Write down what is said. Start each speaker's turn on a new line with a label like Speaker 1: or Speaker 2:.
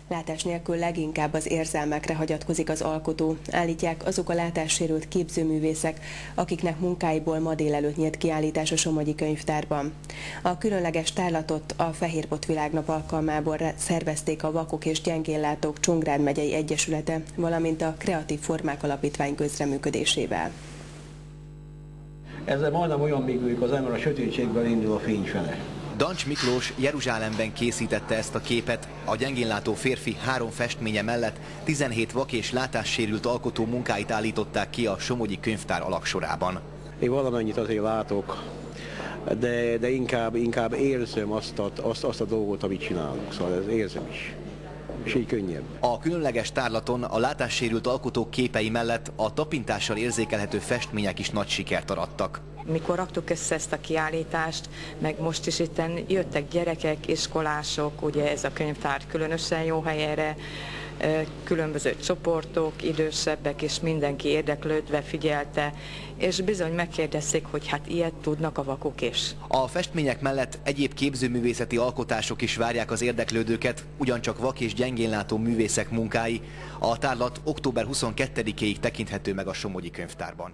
Speaker 1: Látás nélkül leginkább az érzelmekre hagyatkozik az alkotó, állítják azok a látássérült képzőművészek, akiknek munkáiból ma délelőtt nyílt kiállítás a Somogyi Könyvtárban. A különleges tárlatot a Fehérbot Világnap alkalmából szervezték a Vakok és Gyengénlátók Csongrád megyei egyesülete, valamint a Kreatív Formák Alapítvány közreműködésével.
Speaker 2: Ezzel majdnem olyan működik az ember, a sötétségben indul a fény fele.
Speaker 3: Dancs Miklós Jeruzsálemben készítette ezt a képet. A gyengénlátó férfi 3 festménye mellett 17 vak és látássérült alkotó munkáit állították ki a Somogyi Könyvtár alaksorában.
Speaker 2: Én valamennyit azért látok, de inkább érzem azt a dolgot, amit csinálunk, szóval ez érzem is. És így könnyebb.
Speaker 3: A különleges tárlaton a látássérült alkotók képei mellett a tapintással érzékelhető festmények is nagy sikert arattak.
Speaker 4: Mikor raktuk össze ezt a kiállítást, meg most is itten jöttek gyerekek, iskolások, ugye ez a könyvtár különösen jó hely erre, különböző csoportok, idősebbek, és mindenki érdeklődve figyelte, és bizony megkérdezték, hogy hát ilyet tudnak a vakok is.
Speaker 3: A festmények mellett egyéb képzőművészeti alkotások is várják az érdeklődőket, ugyancsak vak és gyengénlátó művészek munkái. A tárlat október 22-éig tekinthető meg a Somogyi Könyvtárban.